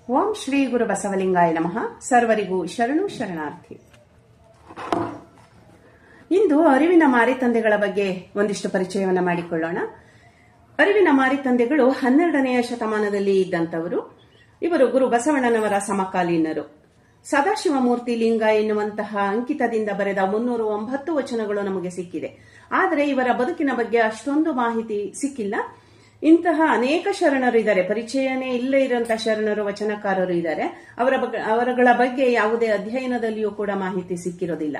ಓಂ ಶ್ರೀ ಗುರು ಬಸವಲಿಂಗಾಯ ನಮಃ. ಸರ್ವರಿಗೂ ಶರಣು ಶರಣಾರ್ಥಿ. ಇಂದು ಅರಿವಿನ ಮಾರಿತಂದೆಗಳ ಬಗ್ಗೆ ಒಂದಿಷ್ಟು ಪರಿಚಯವನ್ನು ಮಾಡಿಕೊಳ್ಳೋಣ. ಅರಿವಿನ ಮಾರಿತಂದೆಗಳು 12ನೆಯ ಶತಮಾನದಲ್ಲಿ ಇದ್ದಂಥವರು. ಇವರು ಗುರು ಬಸವಣ್ಣನವರ ಸಮಕಾಲೀನರು. ಸದಾಶಿವಮೂರ್ತಿ ಲಿಂಗ ಎನ್ನುವಂತಹ ಅಂಕಿತದಿಂದ ಬರೆದ 309 ವಚನಗಳು ನಮಗೆ ಸಿಕ್ಕಿದೆ. ಆದರೆ ಇವರ ಬದುಕಿನ ಬಗ್ಗೆ ಅಷ್ಟೊಂದು ಮಾಹಿತಿ ಸಿಕ್ಕಿಲ್ಲ. ಇಂತಹ ಅನೇಕ ಶರಣರು ಇದ್ದಾರೆ, ಪರಿಚಯನೇ ಇಲ್ಲೇ ಇರುವಂತಹ ಶರಣರು, ವಚನಕಾರರು ಇದ್ದಾರೆ. ಅವರುಗಳ ಬಗ್ಗೆ ಯಾವುದೇ ಅಧ್ಯಯನದಲ್ಲಿಯೂ ಕೂಡ ಮಾಹಿತಿ ಸಿಕ್ಕಿರೋದಿಲ್ಲ.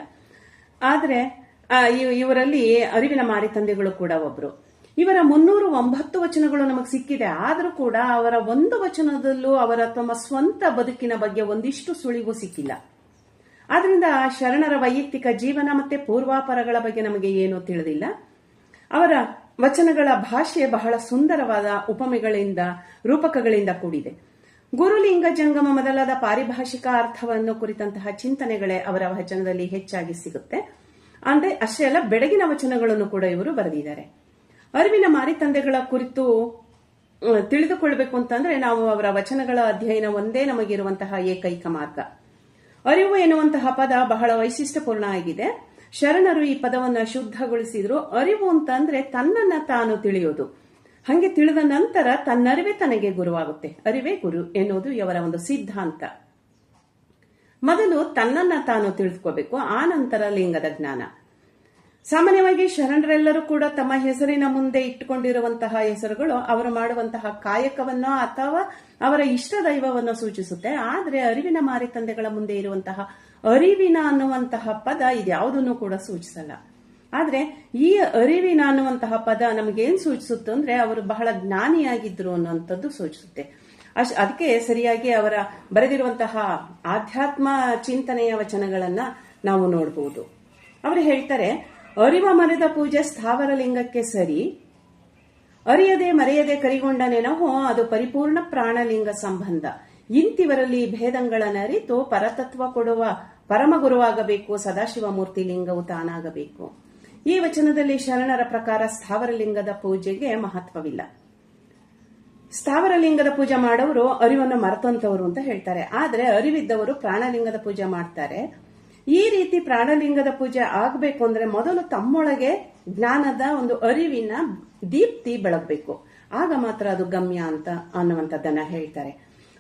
ಆದರೆ ಇವರಲ್ಲಿ ಅರಿವಿನ ಮಾರಿತಂದೆಗಳು ಕೂಡ ಒಬ್ರು. ಇವರ 309 ವಚನಗಳು ನಮಗೆ ಸಿಕ್ಕಿದೆ. ಆದರೂ ಕೂಡ ಅವರ ಒಂದು ವಚನದಲ್ಲೂ ಅವರ ತಮ್ಮ ಸ್ವಂತ ಬದುಕಿನ ಬಗ್ಗೆ ಒಂದಿಷ್ಟು ಸುಳಿವು ಸಿಕ್ಕಿಲ್ಲ. ಆದ್ರಿಂದ ಆ ಶರಣರ ವೈಯಕ್ತಿಕ ಜೀವನ ಮತ್ತೆ ಪೂರ್ವಾಪರಗಳ ಬಗ್ಗೆ ನಮಗೆ ಏನೂ ತಿಳಿದಿಲ್ಲ. ಅವರ ವಚನಗಳ ಭಾಷೆ ಬಹಳ ಸುಂದರವಾದ ಉಪಮೆಗಳಿಂದ, ರೂಪಕಗಳಿಂದ ಕೂಡಿದೆ. ಗುರುಲಿಂಗ ಜಂಗಮ ಮೊದಲಾದ ಪಾರಿಭಾಷಿಕ ಅರ್ಥವನ್ನು ಕುರಿತಂತಹ ಚಿಂತನೆಗಳೇ ಅವರ ವಚನದಲ್ಲಿ ಹೆಚ್ಚಾಗಿ ಸಿಗುತ್ತೆ. ಅಂದ್ರೆ ಅಷ್ಟೇ ಅಲ್ಲ, ಬೆಳಗಿನ ವಚನಗಳನ್ನು ಕೂಡ ಇವರು ಬರೆದಿದ್ದಾರೆ. ಅರಿವಿನ ಮಾರಿತಂದೆಗಳ ಕುರಿತು ತಿಳಿದುಕೊಳ್ಳಬೇಕು ಅಂತಂದ್ರೆ ನಾವು ಅವರ ವಚನಗಳ ಅಧ್ಯಯನ ಒಂದೇ ನಮಗಿರುವಂತಹ ಏಕೈಕ ಮಾರ್ಗ. ಅರಿವು ಎನ್ನುವಂತಹ ಪದ ಬಹಳ ವೈಶಿಷ್ಟ್ಯಪೂರ್ಣ ಆಗಿದೆ. ಶರಣರು ಈ ಪದವನ್ನ ಶುದ್ಧಗೊಳಿಸಿದ್ರು. ಅರಿವು ಅಂತಂದ್ರೆ ತನ್ನನ್ನ ತಾನು ತಿಳಿಯೋದು. ಹಂಗೆ ತಿಳಿದ ನಂತರ ತನ್ನರಿವೇ ತನಗೆ ಗುರುವಾಗುತ್ತೆ. ಅರಿವೇ ಗುರು ಎನ್ನುವುದು ಇವರ ಒಂದು ಸಿದ್ಧಾಂತ. ಮೊದಲು ತನ್ನನ್ನ ತಾನು ತಿಳಿದುಕೋಬೇಕು, ಆ ನಂತರ ಲಿಂಗದ ಜ್ಞಾನ. ಸಾಮಾನ್ಯವಾಗಿ ಶರಣರೆಲ್ಲರೂ ಕೂಡ ತಮ್ಮ ಹೆಸರಿನ ಮುಂದೆ ಇಟ್ಟುಕೊಂಡಿರುವಂತಹ ಹೆಸರುಗಳು ಅವರು ಮಾಡುವಂತಹ ಕಾಯಕವನ್ನೋ ಅಥವಾ ಅವರ ಇಷ್ಟ ದೈವವನ್ನು ಸೂಚಿಸುತ್ತೆ. ಆದರೆ ಅರಿವಿನ ಮಾರಿತಂದೆಗಳ ಮುಂದೆ ಇರುವಂತಹ ಅರಿವಿನ ಅನ್ನುವಂತಹ ಪದ ಇದ್ಯಾವುದನ್ನು ಕೂಡ ಸೂಚಿಸಲ್ಲ. ಆದ್ರೆ ಈ ಅರಿವಿನ ಅನ್ನುವಂತಹ ಪದ ನಮಗೇನ್ ಸೂಚಿಸುತ್ತೆ ಅಂದ್ರೆ ಅವರು ಬಹಳ ಜ್ಞಾನಿಯಾಗಿದ್ರು ಅನ್ನುವಂಥದ್ದು ಸೂಚಿಸುತ್ತೆ. ಅದಕ್ಕೆ ಸರಿಯಾಗಿ ಅವರ ಬರೆದಿರುವಂತಹ ಆಧ್ಯಾತ್ಮ ಚಿಂತನೆಯ ವಚನಗಳನ್ನ ನಾವು ನೋಡಬಹುದು. ಅವರು ಹೇಳ್ತಾರೆ, ಅರಿವ ಮರೆದ ಪೂಜೆ ಸ್ಥಾವರ ಲಿಂಗಕ್ಕೆ ಸರಿ, ಅರಿಯದೆ ಮರೆಯದೆ ಕರಿಗೊಂಡ ನೆನಹೋ ಅದು ಪರಿಪೂರ್ಣ ಪ್ರಾಣಲಿಂಗ ಸಂಬಂಧ. ಇಂತಿವರಲ್ಲಿ ಭೇದಂಗಳನ್ನು ಅರಿತು ಪರತತ್ವ ಕೊಡುವ ಪರಮಗುರುವಾಗಬೇಕು, ಸದಾಶಿವಮೂರ್ತಿ ಲಿಂಗವು ತಾನಾಗಬೇಕು. ಈ ವಚನದಲ್ಲಿ ಶರಣರ ಪ್ರಕಾರ ಸ್ಥಾವರ ಲಿಂಗದ ಪೂಜೆಗೆ ಮಹತ್ವವಿಲ್ಲ. ಸ್ಥಾವರ ಲಿಂಗದ ಪೂಜೆ ಮಾಡೋರು ಅರಿವನ್ನು ಮರೆತಂತವರು ಅಂತ ಹೇಳ್ತಾರೆ. ಆದ್ರೆ ಅರಿವಿದ್ದವರು ಪ್ರಾಣಲಿಂಗದ ಪೂಜೆ ಮಾಡ್ತಾರೆ. ಈ ರೀತಿ ಪ್ರಾಣಲಿಂಗದ ಪೂಜೆ ಆಗಬೇಕು ಅಂದ್ರೆ ಮೊದಲು ತಮ್ಮೊಳಗೆ ಜ್ಞಾನದ ಒಂದು ಅರಿವಿನ ದೀಪ್ತಿ ಬೆಳಗಬೇಕು. ಆಗ ಮಾತ್ರ ಅದು ಗಮ್ಯ ಅಂತ ಅನ್ನುವಂಥದ್ದನ್ನ ಹೇಳ್ತಾರೆ.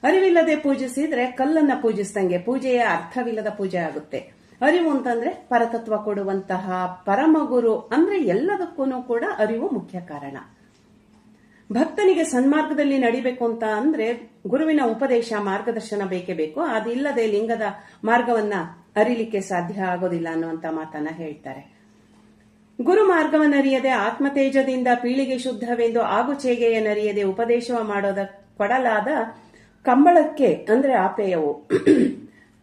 ಅರಿವಿಲ್ಲದೆ ಪೂಜಿಸಿದ್ರೆ ಕಲ್ಲನ್ನ ಪೂಜಿಸಿದಂಗೆ, ಪೂಜೆಯ ಅರ್ಥವಿಲ್ಲದ ಪೂಜೆ ಆಗುತ್ತೆ. ಅರಿವು ಅಂತಂದ್ರೆ ಪರತತ್ವ ಕೊಡುವಂತಹ ಪರಮಗುರು ಅಂದ್ರೆ ಎಲ್ಲದಕ್ಕೂ ಕೂಡ ಅರಿವು ಮುಖ್ಯ ಕಾರಣ. ಭಕ್ತನಿಗೆ ಸನ್ಮಾರ್ಗದಲ್ಲಿ ನಡಿಬೇಕು ಅಂತ ಅಂದ್ರೆ ಗುರುವಿನ ಉಪದೇಶ, ಮಾರ್ಗದರ್ಶನ ಬೇಕೇ ಬೇಕು. ಅದಿಲ್ಲದೆ ಲಿಂಗದ ಮಾರ್ಗವನ್ನ ಅರಿಲಿಕ್ಕೆ ಸಾಧ್ಯ ಆಗೋದಿಲ್ಲ ಅನ್ನುವಂತ ಮಾತನ್ನ ಹೇಳ್ತಾರೆ. ಗುರು ಮಾರ್ಗವನ್ನರಿಯದೆ ಆತ್ಮತೇಜದಿಂದ ಪೀಳಿಗೆ ಶುದ್ಧವೆಂದು ಆಗುಚೇಗೆಯನ್ನರಿಯದೆ ಉಪದೇಶ ಮಾಡೋದ ಕೊಡಲಾದ ಕಂಬಳಕ್ಕೆ ಅಂದ್ರೆ ಆಪೇಯವು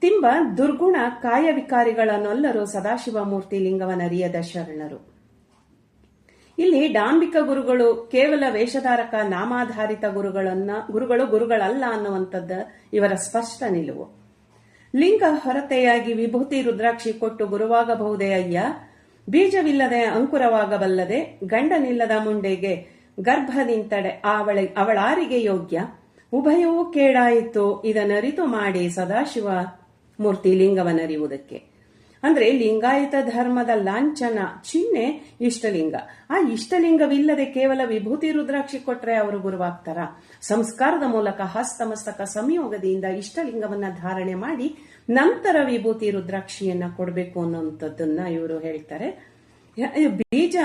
ತಿಂಬ ದುರ್ಗುಣ ಕಾಯ ವಿಕಾರಿಗಳನ್ನೊಲ್ಲರೂ ಸದಾಶಿವಮೂರ್ತಿ ಲಿಂಗವನ್ನರಿಯದ ಶರಣರು. ಇಲ್ಲಿ ಡಾಂಬಿಕ ಗುರುಗಳು ಕೇವಲ ವೇಷಧಾರಕ ನಾಮಾಧಾರಿತ ಗುರುಗಳಲ್ಲ ಅನ್ನುವಂಥದ್ದ ಇವರ ಸ್ಪಷ್ಟ ನಿಲುವು. ಲಿಂಗ ಹೊರತೆಯಾಗಿ ವಿಭೂತಿ ರುದ್ರಾಕ್ಷಿ ಕೊಟ್ಟು ಗುರುವಾಗಬಹುದೇ ಅಯ್ಯ, ಬೀಜವಿಲ್ಲದೆ ಅಂಕುರವಾಗಬಲ್ಲದೆ ಗಂಡನಿಲ್ಲದ ಮುಂಡೆಗೆ ಗರ್ಭದಿಂತಡೆ ಅವಳಾರಿಗೆ ಯೋಗ್ಯ, ಉಭಯವೂ ಕೇಡಾಯಿತು ಇದನ್ನರಿತು ಮಾಡಿ ಸದಾಶಿವ ಮೂರ್ತಿ ಲಿಂಗವನ್ನರಿಯುವುದಕ್ಕೆ. ಅಂದ್ರೆ ಲಿಂಗಾಯತ ಧರ್ಮದ ಲಾಂಛನ ಚಿಹ್ನೆ ಇಷ್ಟಲಿಂಗ. ಆ ಇಷ್ಟಲಿಂಗವಿಲ್ಲದೆ ಕೇವಲ ವಿಭೂತಿ ರುದ್ರಾಕ್ಷಿ ಕೊಟ್ರೆ ಅವರು ಗುರುವಾಗ್ತಾರ? ಸಂಸ್ಕಾರದ ಮೂಲಕ ಹಸ್ತಮಸ್ತಕ ಸಂಯೋಗದಿಂದ ಇಷ್ಟಲಿಂಗವನ್ನ ಧಾರಣೆ ಮಾಡಿ ನಂತರ ವಿಭೂತಿ ರುದ್ರಾಕ್ಷಿಯನ್ನ ಕೊಡಬೇಕು ಅನ್ನುವಂಥದ್ದನ್ನ ಇವರು ಹೇಳ್ತಾರೆ. ಬೀಜ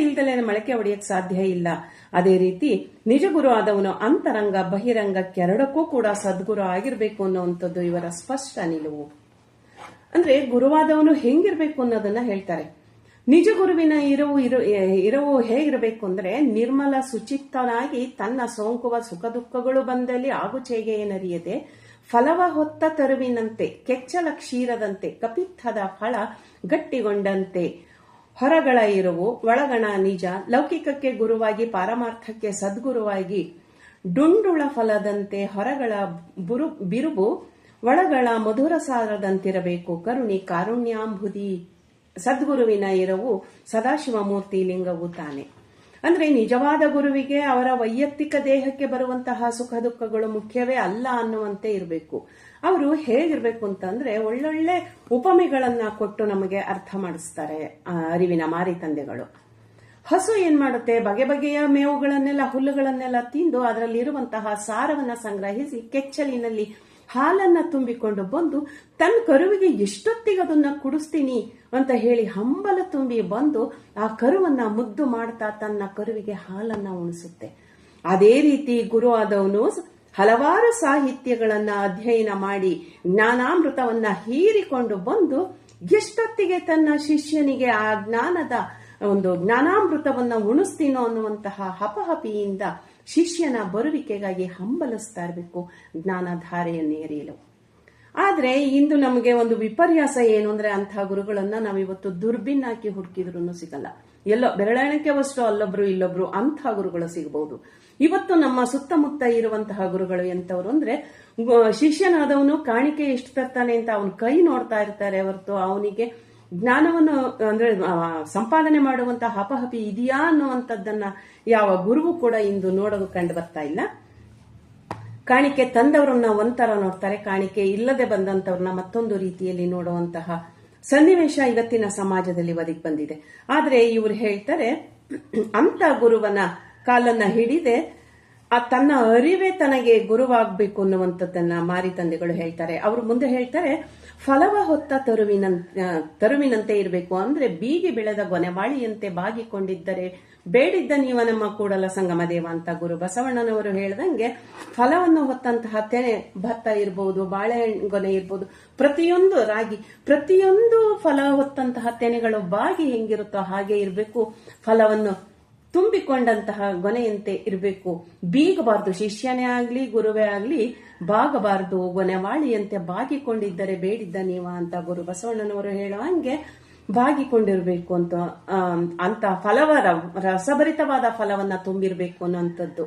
ಇಲ್ದಲೇ ಮೊಳಕೆ ಹೊಡೆಯಕ್ಕೆ ಸಾಧ್ಯ ಇಲ್ಲ. ಅದೇ ರೀತಿ ನಿಜ ಗುರು ಆದವನು ಅಂತರಂಗ ಬಹಿರಂಗಕ್ಕೆರಡಕ್ಕೂ ಕೂಡ ಸದ್ಗುರು ಆಗಿರ್ಬೇಕು ಅನ್ನುವಂಥದ್ದು ಇವರ ಸ್ಪಷ್ಟ ನಿಲುವು. ಅಂದ್ರೆ ಗುರುವಾದವನು ಹೆಂಗಿರ್ಬೇಕು ಅನ್ನೋದನ್ನ ಹೇಳ್ತಾರೆ. ನಿಜ ಗುರುವಿನ ಇರವು ಹೇಗಿರಬೇಕು ಅಂದ್ರೆ ನಿರ್ಮಲ ಸುಚಿತ್ತನಾಗಿ ತನ್ನ ಸೋಂಕುವ ಸುಖ ದುಃಖಗಳು ಬಂದಲ್ಲಿ ಆಗುಚೇಗೆಯನ್ನರಿಯದೆ ಫಲವ ಹೊತ್ತ ತರುವಿನಂತೆ ಕೆಚ್ಚಲ ಕ್ಷೀರದಂತೆ ಕಪಿತ್ತದ ಫಲ ಗಟ್ಟಿಗೊಂಡಂತೆ ಹೊರಗಳ ಇರುವು ಒಳಗಣ ನಿಜ ಲೌಕಿಕಕ್ಕೆ ಗುರುವಾಗಿ ಪಾರಮಾರ್ಥಕ್ಕೆ ಸದ್ಗುರುವಾಗಿ ಡುಂಡುಳ ಫಲದಂತೆ ಹೊರಗಳ ಬಿರುಬು ಒಳಗಳ ಮಧುರ ಸಾರದಂತಿರಬೇಕು. ಕರುಣಿ ಕಾರುಣ್ಯಾಂಬುದಿ ಸದ್ಗುರುವಿನ ಇರವು ಸದಾಶಿವಮೂರ್ತಿ ಲಿಂಗವು ತಾನೆ. ಅಂದ್ರೆ ನಿಜವಾದ ಗುರುವಿಗೆ ಅವರ ವೈಯಕ್ತಿಕ ದೇಹಕ್ಕೆ ಬರುವಂತಹ ಸುಖ ದುಃಖಗಳು ಮುಖ್ಯವೇ ಅಲ್ಲ ಅನ್ನುವಂತೆ ಇರಬೇಕು. ಅವರು ಹೇಗಿರ್ಬೇಕು ಅಂತಂದ್ರೆ ಒಳ್ಳೊಳ್ಳೆ ಉಪಮೆಗಳನ್ನ ಕೊಟ್ಟು ನಮಗೆ ಅರ್ಥ ಮಾಡಿಸ್ತಾರೆ ಅರಿವಿನ ಮಾರಿ ತಂದೆಗಳು. ಹಸು ಏನ್ ಮಾಡುತ್ತೆ, ಬಗೆ ಬಗೆಯ ಮೇವುಗಳನ್ನೆಲ್ಲ ಹುಲ್ಲುಗಳನ್ನೆಲ್ಲ ತಿಂದು ಅದರಲ್ಲಿರುವಂತಹ ಸಾರವನ್ನ ಸಂಗ್ರಹಿಸಿ ಕೆಚ್ಚಲಿನಲ್ಲಿ ಹಾಲನ್ನ ತುಂಬಿಕೊಂಡು ಬಂದು ತನ್ನ ಕರುವಿಗೆ ಎಷ್ಟೊತ್ತಿಗೆ ಅದನ್ನ ಕುಡಿಸ್ತೀನಿ ಅಂತ ಹೇಳಿ ಹಂಬಲ ತುಂಬಿ ಬಂದು ಆ ಕರುವನ್ನ ಮುದ್ದು ಮಾಡ್ತಾ ತನ್ನ ಕರುವಿಗೆ ಹಾಲನ್ನ ಉಣಿಸುತ್ತೆ. ಅದೇ ರೀತಿ ಗುರು ಆದವನು ಹಲವಾರು ಸಾಹಿತ್ಯಗಳನ್ನ ಅಧ್ಯಯನ ಮಾಡಿ ಜ್ಞಾನಾಮೃತವನ್ನ ಹೀರಿಕೊಂಡು ಬಂದು ಎಷ್ಟೊತ್ತಿಗೆ ತನ್ನ ಶಿಷ್ಯನಿಗೆ ಆ ಜ್ಞಾನಾಮೃತವನ್ನ ಉಣಿಸ್ತೀನೋ ಅನ್ನುವಂತಹ ಹಪಹಪಿಯಿಂದ ಶಿಷ್ಯನ ಬರುವಿಕೆಗಾಗಿ ಹಂಬಲಿಸ್ತಾ ಇರಬೇಕು ಜ್ಞಾನಧಾರೆಯನ್ನೇರಿಯಲು. ಆದ್ರೆ ಇಂದು ನಮಗೆ ಒಂದು ವಿಪರ್ಯಾಸ ಏನು ಅಂದ್ರೆ ಅಂತಹ ಗುರುಗಳನ್ನ ನಾವಿವತ್ತು ದುರ್ಬಿನ್ನಾಕಿ ಹುಡುಕಿದ್ರು ಸಿಗಲ್ಲ. ಎಲ್ಲೋ ಬೆರಳೆಣಿಕೆವಷ್ಟು ಅಲ್ಲೊಬ್ರು ಇಲ್ಲೊಬ್ರು ಅಂತಹ ಗುರುಗಳು ಸಿಗಬಹುದು. ಇವತ್ತು ನಮ್ಮ ಸುತ್ತಮುತ್ತ ಇರುವಂತಹ ಗುರುಗಳು ಎಂತವ್ರು ಅಂದ್ರೆ ಶಿಷ್ಯನಾದವನು ಕಾಣಿಕೆ ಎಷ್ಟು ತರ್ತಾನೆ ಅಂತ ಅವನ ಕೈ ನೋಡ್ತಾ ಇರ್ತಾರೆ ಹೊರತು ಅವನಿಗೆ ಜ್ಞಾನವನ್ನು ಅಂದ್ರೆ ಸಂಪಾದನೆ ಮಾಡುವಂತಹ ಹಪಹಪಿ ಇದೆಯಾ ಅನ್ನುವಂಥದ್ದನ್ನ ಯಾವ ಗುರುವು ಕೂಡ ಇಂದು ನೋಡೋದು ಕಂಡು ಬರ್ತಾ ಇಲ್ಲ. ಕಾಣಿಕೆ ತಂದವರನ್ನ ಒಂಥರ ನೋಡ್ತಾರೆ, ಕಾಣಿಕೆ ಇಲ್ಲದೆ ಬಂದಂತವ್ರನ್ನ ಮತ್ತೊಂದು ರೀತಿಯಲ್ಲಿ ನೋಡುವಂತಹ ಸನ್ನಿವೇಶ ಇವತ್ತಿನ ಸಮಾಜದಲ್ಲಿ ಒದಗಿ ಬಂದಿದೆ. ಆದ್ರೆ ಇವರು ಹೇಳ್ತಾರೆ, ಅಂತ ಗುರುವನ ಕಾಲನ್ನ ಹಿಡಿದೆ ತನ್ನ ಅರಿವೇ ತನಗೆ ಗುರುವಾಗಬೇಕು ಅನ್ನುವಂಥದ್ದನ್ನ ಮಾರಿ ತಂದೆಗಳು ಹೇಳ್ತಾರೆ. ಅವರು ಮುಂದೆ ಹೇಳ್ತಾರೆ, ಫಲವ ಹೊತ್ತ ತರುವಿನಂತೆ ಇರಬೇಕು. ಅಂದ್ರೆ ಬೀಗಿ ಬೆಳೆದ ಗೊನೆವಾಳಿಯಂತೆ ಬಾಗಿಕೊಂಡಿದ್ದರೆ ಬೇಡಿದ್ದ ನೀವ ನಮ್ಮ ಕೂಡಲ ಸಂಗಮ ದೇವ ಅಂತ ಗುರು ಬಸವಣ್ಣನವರು ಹೇಳ್ದಂಗೆ ಫಲವನ್ನು ಹೊತ್ತಂತಹ ತೆನೆ, ಭತ್ತ ಇರ್ಬೋದು, ಬಾಳೆಗೊನೆ ಇರ್ಬೋದು, ಪ್ರತಿಯೊಂದು ರಾಗಿ, ಪ್ರತಿಯೊಂದು ಫಲ ಹೊತ್ತಂತಹ ತೆನೆಗಳು ಬಾಗಿ ಹೆಂಗಿರುತ್ತೋ ಹಾಗೆ ಇರಬೇಕು. ಫಲವನ್ನು ತುಂಬಿಕೊಂಡಂತಹ ಗೊನೆಯಂತೆ ಇರಬೇಕು, ಬೀಗಬಾರ್ದು. ಶಿಷ್ಯನೇ ಆಗ್ಲಿ ಗುರುವೇ ಆಗ್ಲಿ ಬಾಗಬಾರ್ದು, ಗೊನೆವಾಳಿಯಂತೆ ಬಾಗಿಕೊಂಡಿದ್ದರೆ ಬೇಡಿದ್ದ ನೀವ ಅಂತ ಗುರು ಬಸವಣ್ಣನವರು ಹೇಳುವಂಗೆ ಬಾಗಿಕೊಂಡಿರ್ಬೇಕು ಅಂತ ರಸಭರಿತವಾದ ಫಲವನ್ನ ತುಂಬಿರ್ಬೇಕು ಅನ್ನುವಂಥದ್ದು.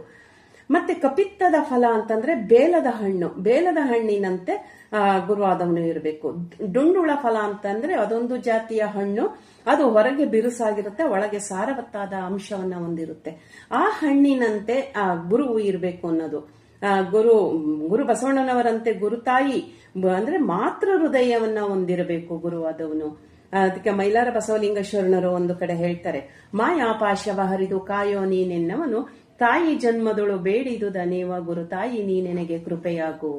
ಮತ್ತೆ ಕಪಿತ್ತದ ಫಲ ಅಂತಂದ್ರೆ ಬೇಲದ ಹಣ್ಣಿನಂತೆ ಗುರುವಾದವನು ಇರಬೇಕು. ಡುಂಡುಳ ಫಲ ಅಂತಂದ್ರೆ ಅದೊಂದು ಜಾತಿಯ ಹಣ್ಣು, ಅದು ಹೊರಗೆ ಬಿರುಸಾಗಿರುತ್ತೆ, ಒಳಗೆ ಸಾರವತ್ತಾದ ಅಂಶವನ್ನ ಹೊಂದಿರುತ್ತೆ. ಆ ಹಣ್ಣಿನಂತೆ ಆ ಗುರುವು ಇರಬೇಕು ಅನ್ನೋದು. ಗುರು ಬಸವಣ್ಣನವರಂತೆ ಗುರುತಾಯಿ ಅಂದ್ರೆ ಮಾತೃ ಹೃದಯವನ್ನ ಹೊಂದಿರಬೇಕು ಗುರುವಾದವನು. ಅದಕ್ಕೆ ಮೈಲಾರ ಬಸವಲಿಂಗ ಶರಣರು ಒಂದು ಕಡೆ ಹೇಳ್ತಾರೆ, ಮಾಯಾಪಾಶವ ಹರಿದು ಕಾಯೋ ನೀನೆನ್ನವನು ತಾಯಿ ಜನ್ಮದೊಳು ಬೇಡಿದುದ ನೇವ ಗುರು ತಾಯಿ ನೀನೆನಗೆ ಕೃಪೆಯಾಗು.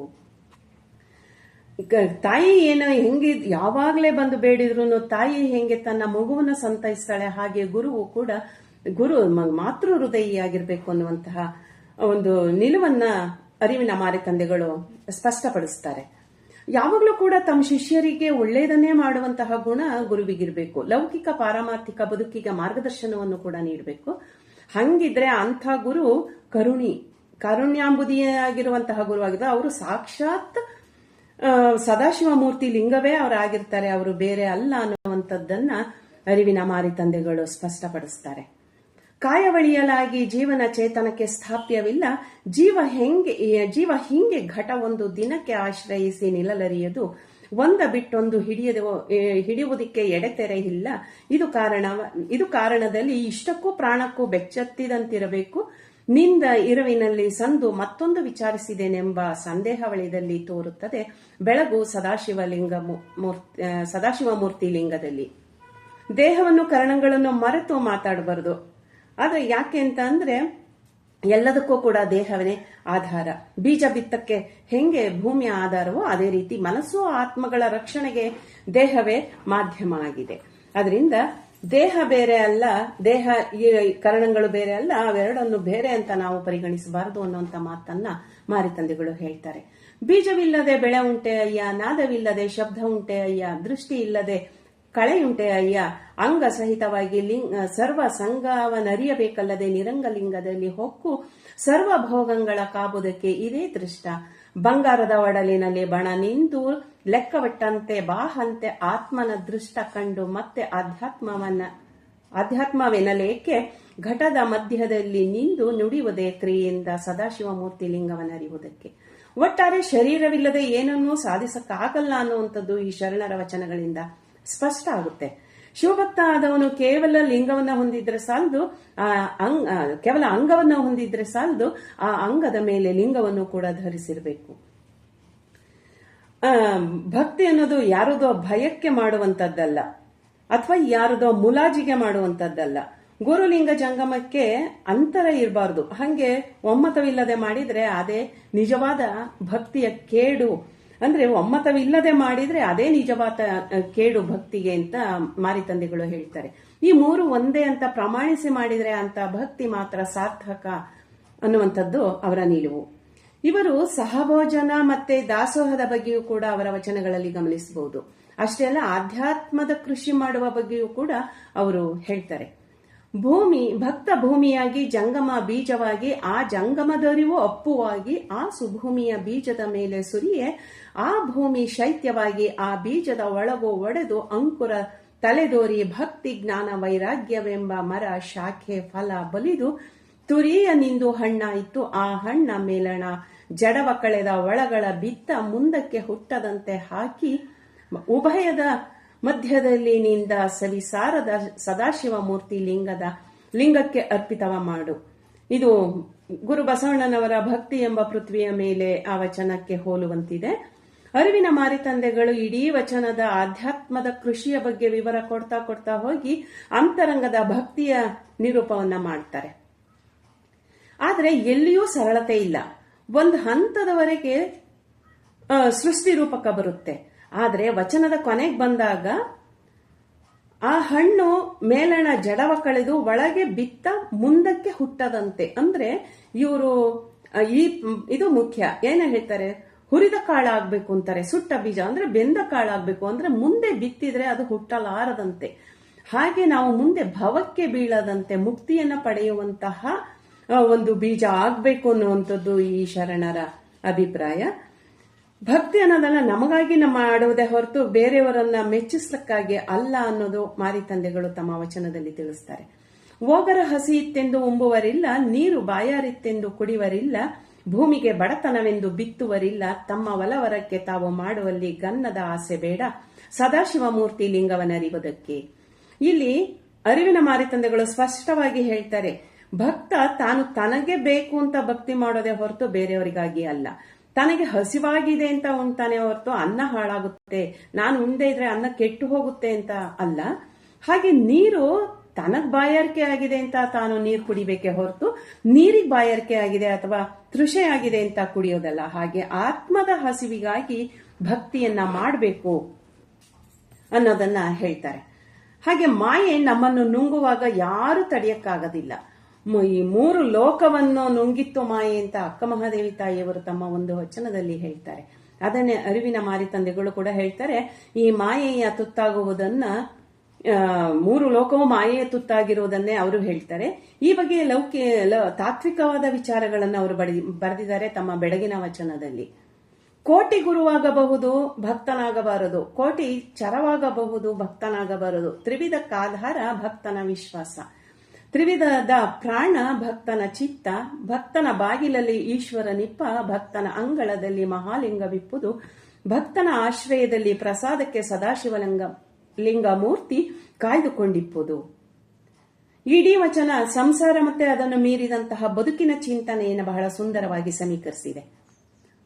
ತಾಯಿ ಏನು ಹೆಂಗೆ ಯಾವಾಗ್ಲೇ ಬಂದು ಬೇಡಿದ್ರು ತಾಯಿ ಹೆಂಗೆ ತನ್ನ ಮಗುವನ್ನ ಸಂತೈಸ್ತಾಳೆ, ಹಾಗೆ ಗುರುವು ಕೂಡ ಮಾತೃ ಹೃದಯಿಯಾಗಿರ್ಬೇಕು ಅನ್ನುವಂತಹ ಒಂದು ನಿಲುವನ್ನ ಅರಿವಿನ ಮಾರಿ ತಂದೆಗಳು ಸ್ಪಷ್ಟಪಡಿಸ್ತಾರೆ. ಯಾವಾಗ್ಲೂ ಕೂಡ ತಮ್ಮ ಶಿಷ್ಯರಿಗೆ ಒಳ್ಳೆಯದನ್ನೇ ಮಾಡುವಂತಹ ಗುಣ ಗುರುವಿಗಿರ್ಬೇಕು. ಲೌಕಿಕ ಪಾರಮಾರ್ಥಿಕ ಬದುಕಿಗೆ ಮಾರ್ಗದರ್ಶನವನ್ನು ಕೂಡ ನೀಡಬೇಕು. ಹಂಗಿದ್ರೆ ಅಂಥ ಗುರು ಕಾರುಣ್ಯಾಂಬುದಿಯಾಗಿರುವಂತಹ ಗುರುವಾಗಿದ್ದ ಅವರು ಸಾಕ್ಷಾತ್ ಸದಾಶಿವ ಮೂರ್ತಿ ಲಿಂಗವೇ ಅವರಾಗಿರ್ತಾರೆ, ಅವರು ಬೇರೆ ಅಲ್ಲ ಅನ್ನುವಂಥದ್ದನ್ನ ಅರಿವಿನ ಮಾರಿ ತಂದೆಗಳು ಸ್ಪಷ್ಟಪಡಿಸ್ತಾರೆ. ಕಾಯವಳಿಯಲಾಗಿ ಜೀವನ ಚೇತನಕ್ಕೆ ಸ್ಥಾಪ್ಯವಿಲ್ಲ, ಜೀವ ಹಿಂಗೆ ಘಟ ಒಂದು ದಿನಕ್ಕೆ ಆಶ್ರಯಿಸಿ ನಿಲ್ಲಲರಿಯದು, ಒಂದ ಬಿಟ್ಟೊಂದು ಹಿಡಿಯುವುದಕ್ಕೆ ಎಡೆತೆರೆ ಇಲ್ಲ. ಇದು ಕಾರಣದಲ್ಲಿ ಇಷ್ಟಕ್ಕೂ ಪ್ರಾಣಕ್ಕೂ ಬೆಚ್ಚತ್ತಿದಂತಿರಬೇಕು. ನಿಂದ ಇರವಿನಲ್ಲಿ ಸಂದು ಮತ್ತೊಂದು ವಿಚಾರಿಸಿದೆನೆಂಬ ಸಂದೇಹವಳಿದಲ್ಲಿ ತೋರುತ್ತದೆ ಬೆಳಗು ಸದಾಶಿವ ಮೂರ್ತಿ ಲಿಂಗದಲ್ಲಿ. ದೇಹವನ್ನು ಕರಣಗಳನ್ನು ಮರೆತು ಮಾತಾಡಬಾರದು. ಆದ್ರೆ ಯಾಕೆ ಅಂತ ಅಂದ್ರೆ ಎಲ್ಲದಕ್ಕೂ ಕೂಡ ದೇಹವೇ ಆಧಾರ. ಬೀಜ ಬಿತ್ತಕ್ಕೆ ಹೆಂಗೆ ಭೂಮಿಯ ಆಧಾರವೋ ಅದೇ ರೀತಿ ಮನಸ್ಸು ಆತ್ಮಗಳ ರಕ್ಷಣೆಗೆ ದೇಹವೇ ಮಾಧ್ಯಮ ಆಗಿದೆ. ಅದರಿಂದ ದೇಹ ಬೇರೆ ಅಲ್ಲ, ದೇಹ ಕರಣಗಳು ಬೇರೆ ಅಲ್ಲ, ಅವೆರಡನ್ನು ಬೇರೆ ಅಂತ ನಾವು ಪರಿಗಣಿಸಬಾರದು ಅನ್ನುವಂತ ಮಾತನ್ನ ಮಾರಿ ತಂದೆಗಳು ಹೇಳ್ತಾರೆ. ಬೀಜವಿಲ್ಲದೆ ಬೆಳೆ ಉಂಟೆ ಅಯ್ಯ, ನಾದವಿಲ್ಲದೆ ಶಬ್ದ ಉಂಟೆ ಅಯ್ಯ, ದೃಷ್ಟಿ ಇಲ್ಲದೆ ಕಳೆಯುಂಟೆ ಅಯ್ಯ, ಅಂಗ ಸಹಿತವಾಗಿ ಸರ್ವ ಸಂಗವನರಿಯಬೇಕಲ್ಲದೆ ನಿರಂಗಲಿಂಗದಲ್ಲಿ ಹೊಕ್ಕು ಸರ್ವ ಭೋಗಗಳ ಕಾಬುದಕ್ಕೆ ಇದೇ ದೃಷ್ಟ. ಬಂಗಾರದ ಒಡಲಿನಲ್ಲಿ ಬಣ ನಿಂತು ಲೆಕ್ಕವಿಟ್ಟಂತೆ ಬಾಹಂತೆ ಆತ್ಮನ ದೃಷ್ಟ ಕಂಡು ಮತ್ತೆ ಅಧ್ಯಾತ್ಮವೆನಲೇಕೆ ಘಟದ ಮಧ್ಯದಲ್ಲಿ ನಿಂದು ನುಡಿಯುವುದೇ ಕ್ರಿಯೆಯಿಂದ ಸದಾಶಿವಮೂರ್ತಿ ಲಿಂಗವನ್ನರಿಯುವುದಕ್ಕೆ. ಒಟ್ಟಾರೆ ಶರೀರವಿಲ್ಲದೆ ಏನನ್ನೂ ಸಾಧಿಸಕ್ಕಾಗಲ್ಲ ಅನ್ನುವಂಥದ್ದು ಈ ಶರಣರ ವಚನಗಳಿಂದ ಸ್ಪಷ್ಟ ಆಗುತ್ತೆ. ಶಿವಭಕ್ತ ಆದವನು ಕೇವಲ ಲಿಂಗವನ್ನ ಹೊಂದಿದ್ರೆ ಸಾಲದು, ಕೇವಲ ಅಂಗವನ್ನ ಹೊಂದಿದ್ರೆ ಸಾಲದು, ಆ ಅಂಗದ ಮೇಲೆ ಲಿಂಗವನ್ನು ಕೂಡ ಧರಿಸಿರಬೇಕು. ಭಕ್ತಿ ಅನ್ನೋದು ಯಾರದೋ ಭಯಕ್ಕೆ ಮಾಡುವಂತದ್ದಲ್ಲ, ಅಥವಾ ಯಾರದೋ ಮುಲಾಜಿಗೆ ಮಾಡುವಂತದ್ದಲ್ಲ. ಗುರುಲಿಂಗ ಜಂಗಮಕ್ಕೆ ಅಂತರ ಇರಬಾರ್ದು. ಹಂಗೆ ಒಮ್ಮತವಿಲ್ಲದೆ ಮಾಡಿದ್ರೆ ಅದೇ ನಿಜವಾದ ಭಕ್ತಿಯ ಕೇಡು. ಅಂದ್ರೆ ಒಮ್ಮತವಿಲ್ಲದೆ ಮಾಡಿದ್ರೆ ಅದೇ ನಿಜವಾದ ಕೇಡು ಭಕ್ತಿಗೆ ಅಂತ ಮಾರಿತಂದೆಗಳು ಹೇಳ್ತಾರೆ. ಈ ಮೂರು ಒಂದೇ ಅಂತ ಪ್ರಮಾಣಿಸಿ ಮಾಡಿದ್ರೆ ಅಂತ ಭಕ್ತಿ ಮಾತ್ರ ಸಾರ್ಥಕ ಅನ್ನುವಂಥದ್ದು ಅವರ ನಿಲುವು. ಇವರು ಸಹಭೋಜನ ಮತ್ತೆ ದಾಸೋಹದ ಬಗ್ಗೆಯೂ ಕೂಡ ಅವರ ವಚನಗಳಲ್ಲಿ ಗಮನಿಸಬಹುದು. ಅಷ್ಟೇ ಅಲ್ಲ, ಆಧ್ಯಾತ್ಮದ ಕೃಷಿ ಮಾಡುವ ಬಗ್ಗೆಯೂ ಕೂಡ ಅವರು ಹೇಳ್ತಾರೆ. ಭಕ್ತ ಭೂಮಿಯಾಗಿ ಜಂಗಮ ಬೀಜವಾಗಿ, ಆ ಜಂಗಮದರಿವು ಅಪ್ಪುವಾಗಿ, ಆ ಸುಭೂಮಿಯ ಬೀಜದ ಮೇಲೆ ಸುರಿಯೆ, ಆ ಭೂಮಿ ಶೈತ್ಯವಾಗಿ, ಆ ಬೀಜದ ಒಳಗು ಒಡೆದು ಅಂಕುರ ತಲೆದೋರಿ, ಭಕ್ತಿ ಜ್ಞಾನ ವೈರಾಗ್ಯವೆಂಬ ಮರ ಶಾಖೆ ಫಲ ಬಲಿದು ತುರಿಯ ನಿಂದು ಹಣ್ಣಾಯಿತು. ಆ ಹಣ್ಣ ಮೇಲಣ ಜಡವ ಕಳೆದ ಒಳಗಳ ಬಿತ್ತ ಮುಂದಕ್ಕೆ ಹುಟ್ಟದಂತೆ ಹಾಕಿ, ಉಭಯದ ಮಧ್ಯದಲ್ಲಿ ನಿಂದ ಸವಿಸಾರದ ಸದಾಶಿವ ಮೂರ್ತಿ ಲಿಂಗಕ್ಕೆ ಅರ್ಪಿತವ ಮಾಡು. ಇದು ಗುರು ಬಸವಣ್ಣನವರ ಭಕ್ತಿ ಎಂಬ ಪೃಥ್ವಿಯ ಮೇಲೆ ಆ ವಚನಕ್ಕೆ ಹೋಲುವಂತಿದೆ. ಅರಿವಿನ ಮಾರಿತಂದೆಗಳು ಇಡೀ ವಚನದ ಆಧ್ಯಾತ್ಮದ ಕೃಷಿಯ ಬಗ್ಗೆ ವಿವರ ಕೊಡ್ತಾ ಹೋಗಿ ಅಂತರಂಗದ ಭಕ್ತಿಯ ನಿರೂಪವನ್ನ ಮಾಡ್ತಾರೆ. ಆದ್ರೆ ಎಲ್ಲಿಯೂ ಸರಳತೆ ಇಲ್ಲ. ಒಂದು ಹಂತದವರೆಗೆ ಸೃಷ್ಟಿ ರೂಪಕ ಬರುತ್ತೆ. ಆದ್ರೆ ವಚನದ ಕೊನೆಗೆ ಬಂದಾಗ ಆ ಹಣ್ಣು ಮೇಲಣ ಜಡವ ಕಳೆದು ಒಳಗೆ ಬಿತ್ತ ಮುಂದಕ್ಕೆ ಹುಟ್ಟದಂತೆ. ಅಂದ್ರೆ ಇವರು ಇದು ಮುಖ್ಯ. ಏನ ಹೇಳ್ತಾರೆ, ಹುರಿದ ಕಾಳಾಗ್ಬೇಕು ಅಂತಾರೆ. ಸುಟ್ಟ ಬೀಜ ಅಂದ್ರೆ ಬೆಂದ ಕಾಳಾಗ್ಬೇಕು ಅಂದ್ರೆ ಮುಂದೆ ಬಿತ್ತಿದ್ರೆ ಅದು ಹುಟ್ಟಲಾರದಂತೆ. ಹಾಗೆ ನಾವು ಮುಂದೆ ಭವಕ್ಕೆ ಬೀಳದಂತೆ ಮುಕ್ತಿಯನ್ನ ಪಡೆಯುವಂತಹ ಒಂದು ಬೀಜ ಆಗ್ಬೇಕು ಅನ್ನುವಂಥದ್ದು ಈ ಶರಣರ ಅಭಿಪ್ರಾಯ. ಭಕ್ತಿ ಅನ್ನೋದನ್ನ ನಮಗಾಗಿ ಮಾಡುವುದೇ ಹೊರತು ಬೇರೆಯವರನ್ನ ಮೆಚ್ಚಿಸ್ಲಿಕ್ಕಾಗಿ ಅಲ್ಲ ಅನ್ನೋದು ಮಾರಿತಂದೆಗಳು ತಮ್ಮ ವಚನದಲ್ಲಿ ತಿಳಿಸ್ತಾರೆ. ಓಗರ ಹಸಿ ಇತ್ತೆಂದು ಉಂಬುವರಿಲ್ಲ, ನೀರು ಬಾಯಾರಿತ್ತೆಂದು ಕುಡಿವರಿಲ್ಲ, ಭೂಮಿಗೆ ಬಡತನವೆಂದು ಬಿತ್ತುವರಿಲ್ಲ, ತಮ್ಮ ಒಲವರಕ್ಕೆ ತಾವು ಮಾಡುವಲ್ಲಿ ಗನ್ನದ ಆಸೆ ಬೇಡ, ಸದಾಶಿವಮೂರ್ತಿ ಲಿಂಗವನ್ನರಿವುದಕ್ಕೆ. ಇಲ್ಲಿ ಅರಿವಿನ ಮಾರಿತಂದೆಗಳು ಸ್ಪಷ್ಟವಾಗಿ ಹೇಳ್ತಾರೆ, ಭಕ್ತ ತಾನು ತನಗೆ ಬೇಕು ಅಂತ ಭಕ್ತಿ ಮಾಡೋದೇ ಹೊರತು ಬೇರೆಯವರಿಗಾಗಿ ಅಲ್ಲ. ತನಗೆ ಹಸಿವಾಗಿದೆ ಅಂತ ಉಣ್ತಾನೆ ಹೊರತು ಅನ್ನ ಹಾಳಾಗುತ್ತೆ, ನಾನು ಉಂಡೆ ಇದ್ರೆ ಅನ್ನ ಕೆಟ್ಟು ಹೋಗುತ್ತೆ ಅಂತ ಅಲ್ಲ. ಹಾಗೆ ನೀರು ತನಗ್ ಬಾಯಾರಿಕೆ ಆಗಿದೆ ಅಂತ ತಾನು ನೀರು ಕುಡಿಬೇಕೆ ಹೊರತು ನೀರಿಗೆ ಬಾಯಾರಿಕೆ ಆಗಿದೆ ಅಥವಾ ತೃಷೆ ಆಗಿದೆ ಅಂತ ಕುಡಿಯೋದಲ್ಲ. ಹಾಗೆ ಆತ್ಮದ ಹಸಿವಿಗಾಗಿ ಭಕ್ತಿಯನ್ನ ಮಾಡಬೇಕು ಅನ್ನೋದನ್ನ ಹೇಳ್ತಾರೆ. ಹಾಗೆ ಮಾಯೆ ನಮ್ಮನ್ನು ನುಂಗುವಾಗ ಯಾರು ತಡೆಯಕ್ಕಾಗೋದಿಲ್ಲ. ಈ ಮೂರು ಲೋಕವನ್ನು ನುಂಗಿತ್ತು ಮಾಯೆ ಅಂತ ಅಕ್ಕ ಮಹಾದೇವಿ ತಾಯಿಯವರು ತಮ್ಮ ಒಂದು ವಚನದಲ್ಲಿ ಹೇಳ್ತಾರೆ. ಅದನ್ನೇ ಅರಿವಿನ ಮಾರಿತಂದೆಗಳು ಕೂಡ ಹೇಳ್ತಾರೆ. ಈ ಮಾಯೆಯ ತುತ್ತಾಗುವುದನ್ನ, ಮೂರು ಲೋಕವು ಮಾಯೆಯ ತುತ್ತಾಗಿರುವುದನ್ನೇ ಅವರು ಹೇಳ್ತಾರೆ. ಈ ಬಗ್ಗೆ ತಾತ್ವಿಕವಾದ ವಿಚಾರಗಳನ್ನು ಅವರು ಬರೆದಿದ್ದಾರೆ ತಮ್ಮ ಬೆಳಗಿನ ವಚನದಲ್ಲಿ. ಕೋಟಿ ಗುರುವಾಗಬಹುದು, ಭಕ್ತನಾಗಬಾರದು. ಕೋಟಿ ಚರವಾಗಬಹುದು, ಭಕ್ತನಾಗಬಾರದು. ತ್ರಿವಿಧಕ್ಕಾಧಾರ ಭಕ್ತನ ವಿಶ್ವಾಸ. ತ್ರಿವಿಧದ ಪ್ರಾಣ ಭಕ್ತನ ಚಿತ್ತ, ಭಕ್ತನ ಬಾಗಿಲಲ್ಲಿ ಈಶ್ವರ ನಿಪ್ಪ, ಭಕ್ತನ ಅಂಗಳದಲ್ಲಿ ಮಹಾಲಿಂಗವಿಪ್ಪುದು, ಭಕ್ತನ ಆಶ್ರಯದಲ್ಲಿ ಪ್ರಸಾದಕ್ಕೆ ಸದಾಶಿವಲಿಂಗ ಮೂರ್ತಿ ಕಾಯ್ದುಕೊಂಡಿಪ್ಪುದು. ಇಡೀ ವಚನ ಸಂಸಾರ ಮತ್ತೆ ಅದನ್ನು ಮೀರಿದಂತಹ ಬದುಕಿನ ಚಿಂತನೆಯನ್ನು ಬಹಳ ಸುಂದರವಾಗಿ ಸಮೀಕರಿಸಿದೆ.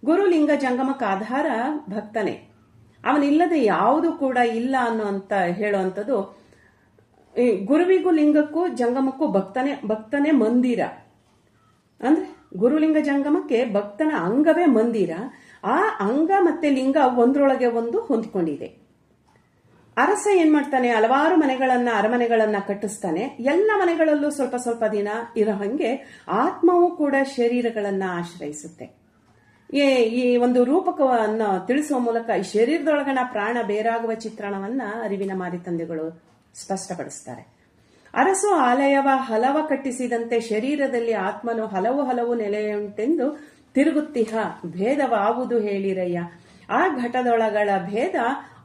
ಗುರುಲಿಂಗ ಜಂಗಮಕ್ಕೆ ಆಧಾರ ಭಕ್ತನೇ, ಅವನಿಲ್ಲದೆ ಯಾವುದು ಕೂಡ ಇಲ್ಲ ಅನ್ನುವಂತ ಹೇಳುವಂಥದ್ದು. ಗುರುವಿಗೂ ಲಿಂಗಕ್ಕೂ ಜಂಗಮಕ್ಕೂ ಭಕ್ತನೇ ಮಂದಿರ. ಅಂದ್ರೆ ಗುರುಲಿಂಗ ಜಂಗಮಕ್ಕೆ ಭಕ್ತನ ಅಂಗವೇ ಮಂದಿರ. ಆ ಅಂಗ ಮತ್ತೆ ಲಿಂಗ ಒಂದ್ರೊಳಗೆ ಒಂದು ಹೊಂದಿಕೊಂಡಿದೆ. ಅರಸ ಏನ್ ಮಾಡ್ತಾನೆ, ಹಲವಾರು ಅರಮನೆಗಳನ್ನ ಕಟ್ಟಿಸ್ತಾನೆ. ಎಲ್ಲ ಮನೆಗಳಲ್ಲೂ ಸ್ವಲ್ಪ ಸ್ವಲ್ಪ ದಿನ ಇರೋ ಹಂಗೆ ಆತ್ಮವೂ ಕೂಡ ಶರೀರಗಳನ್ನ ಆಶ್ರಯಿಸುತ್ತೆ. ಈ ಒಂದು ರೂಪಕವನ್ನು ತಿಳಿಸುವ ಮೂಲಕ ಈ ಶರೀರದೊಳಗಣ ಪ್ರಾಣ ಬೇರಾಗುವ ಚಿತ್ರಣವನ್ನ ಅರಿವಿನ ಮಾರಿತಂದೆಗಳು ಸ್ಪಷ್ಟಪಡಿಸ್ತಾರೆ. ಅರಸು ಆಲಯವ ಹಲವ ಕಟ್ಟಿಸಿದಂತೆ ಶರೀರದಲ್ಲಿ ಆತ್ಮನು ಹಲವು ನೆಲೆಯುಂಟೆಂದು ತಿರುಗುತ್ತಿಹ ಭೇದವಾವುದು ಹೇಳಿರಯ್ಯ. ಆ ಘಟದೊಳಗಳ ಭೇದ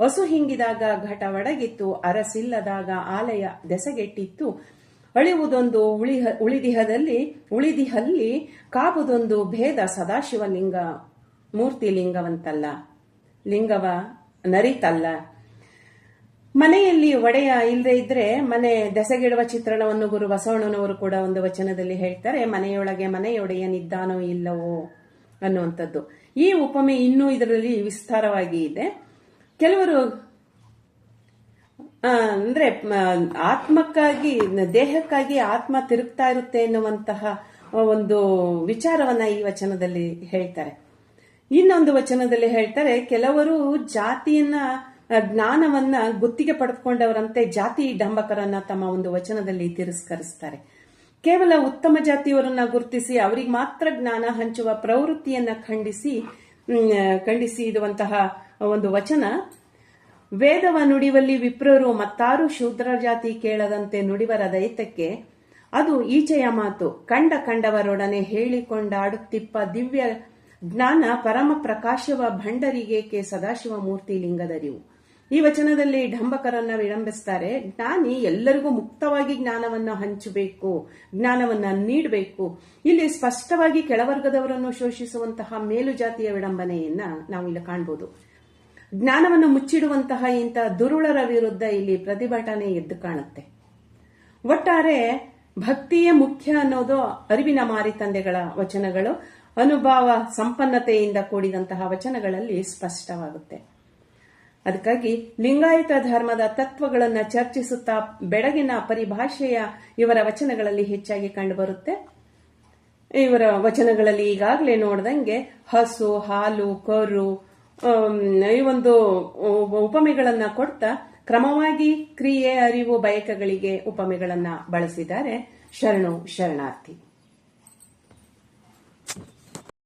ಹಸು ಹಿಂಗಿದಾಗ ಘಟ ಒಡಗಿತ್ತು, ಅರಸಿಲ್ಲದಾಗ ಆಲಯ ದೆಸಗೆಟ್ಟಿತ್ತು. ಅಳಿವುದೊಂದು ಉಳಿದಿಹಲ್ಲಿ ಕಾಬುದೊಂದು ಭೇದ, ಸದಾಶಿವಲಿಂಗ ಮೂರ್ತಿ ಲಿಂಗವ ನರಿತಲ್ಲ. ಮನೆಯಲ್ಲಿ ಒಡೆಯ ಇಲ್ಲದೆ ಇದ್ರೆ ಮನೆ ದೆಸೆಗಿಡುವ ಚಿತ್ರಣವನ್ನು ಗುರು ಬಸವಣ್ಣನವರು ಕೂಡ ಒಂದು ವಚನದಲ್ಲಿ ಹೇಳ್ತಾರೆ, ಮನೆಯೊಳಗೆ ಮನೆಯೊಡೆಯನಿದ್ದಾನೋ ಇಲ್ಲವೋ ಅನ್ನುವಂಥದ್ದು. ಈ ಉಪಮೆ ಇನ್ನೂ ಇದರಲ್ಲಿ ವಿಸ್ತಾರವಾಗಿ ಇದೆ. ಕೆಲವರು ಅಂದ್ರೆ ಆತ್ಮಕ್ಕಾಗಿ ದೇಹಕ್ಕಾಗಿ ಆತ್ಮ ತಿರುಗ್ತಾ ಇರುತ್ತೆ ಎನ್ನುವಂತಹ ಒಂದು ವಿಚಾರವನ್ನ ಈ ವಚನದಲ್ಲಿ ಹೇಳ್ತಾರೆ. ಇನ್ನೊಂದು ವಚನದಲ್ಲಿ ಹೇಳ್ತಾರೆ, ಕೆಲವರು ಜಾತಿಯನ್ನ ಜ್ಞಾನವನ್ನ ಗುತ್ತಿಗೆ ಪಡೆದುಕೊಂಡವರಂತೆ ಜಾತಿ ಡಂಬಕರನ್ನ ತಮ್ಮ ಒಂದು ವಚನದಲ್ಲಿ ತಿರಸ್ಕರಿಸ್ತಾರೆ. ಕೇವಲ ಉತ್ತಮ ಜಾತಿಯವರನ್ನ ಗುರುತಿಸಿ ಅವರಿಗೆ ಮಾತ್ರ ಜ್ಞಾನ ಹಂಚುವ ಪ್ರವೃತ್ತಿಯನ್ನ ಖಂಡಿಸಿ ಇಡುವಂತಹ ಒಂದು ವಚನ, ವೇದವ ನುಡಿವಲ್ಲಿ ವಿಪ್ರರು ಮತ್ತಾರು ಶೂದ್ರ ಜಾತಿ ಕೇಳದಂತೆ ನುಡಿವರ ದೈತ್ಯಕ್ಕೆ ಅದು ಈಚೆಯ ಮಾತು, ಕಂಡವರೊಡನೆ ಹೇಳಿಕೊಂಡಾಡುತ್ತಿಪ್ಪ ದಿವ್ಯ ಜ್ಞಾನ ಪರಮ ಪ್ರಕಾಶವ ಭಂಡರಿಗೇಕೆ ಸದಾಶಿವ ಮೂರ್ತಿ ಲಿಂಗದರಿವು. ಈ ವಚನದಲ್ಲಿ ಡಂಬಕರನ್ನ ವಿಳಂಬಿಸ್ತಾರೆ. ಜ್ಞಾನಿ ಎಲ್ಲರಿಗೂ ಮುಕ್ತವಾಗಿ ಜ್ಞಾನವನ್ನ ಹಂಚಬೇಕು, ಜ್ಞಾನವನ್ನ ನೀಡಬೇಕು. ಇಲ್ಲಿ ಸ್ಪಷ್ಟವಾಗಿ ಕೆಳವರ್ಗದವರನ್ನು ಶೋಷಿಸುವಂತಹ ಮೇಲುಜಾತಿಯ ವಿಡಂಬನೆಯನ್ನ ನಾವು ಇಲ್ಲಿ ಕಾಣಬಹುದು. ಜ್ಞಾನವನ್ನು ಮುಚ್ಚಿಡುವಂತಹ ಇಂಥ ದುರುಳರ ವಿರುದ್ಧ ಇಲ್ಲಿ ಪ್ರತಿಭಟನೆ ಎದ್ದು ಕಾಣುತ್ತೆ. ಒಟ್ಟಾರೆ ಭಕ್ತಿಯೇ ಮುಖ್ಯ ಅನ್ನೋದು ಅರಿವಿನ ಮಾರಿ ತಂದೆಗಳ ವಚನಗಳು ಅನುಭವ ಸಂಪನ್ನತೆಯಿಂದ ಕೂಡಿದಂತಹ ವಚನಗಳಲ್ಲಿ ಸ್ಪಷ್ಟವಾಗುತ್ತೆ. ಅದಕ್ಕಾಗಿ ಲಿಂಗಾಯತ ಧರ್ಮದ ತತ್ವಗಳನ್ನು ಚರ್ಚಿಸುತ್ತಾ ಬೆಳಗಿನ ಪರಿಭಾಷೆಯ ಇವರ ವಚನಗಳಲ್ಲಿ ಹೆಚ್ಚಾಗಿ ಕಂಡುಬರುತ್ತೆ. ಇವರ ವಚನಗಳಲ್ಲಿ ಈಗಾಗಲೇ ನೋಡ್ದಂಗೆ ಹಸು, ಹಾಲು, ಕರು ಈ ಒಂದು ಉಪಮೆಗಳನ್ನ ಕೊಡ್ತಾ ಕ್ರಮವಾಗಿ ಕ್ರಿಯೆ, ಅರಿವು, ಬಯಕೆಗಳಿಗೆ ಉಪಮೆಗಳನ್ನ ಬಳಸಿದ್ದಾರೆ. ಶರಣು ಶರಣಾರ್ಥಿ.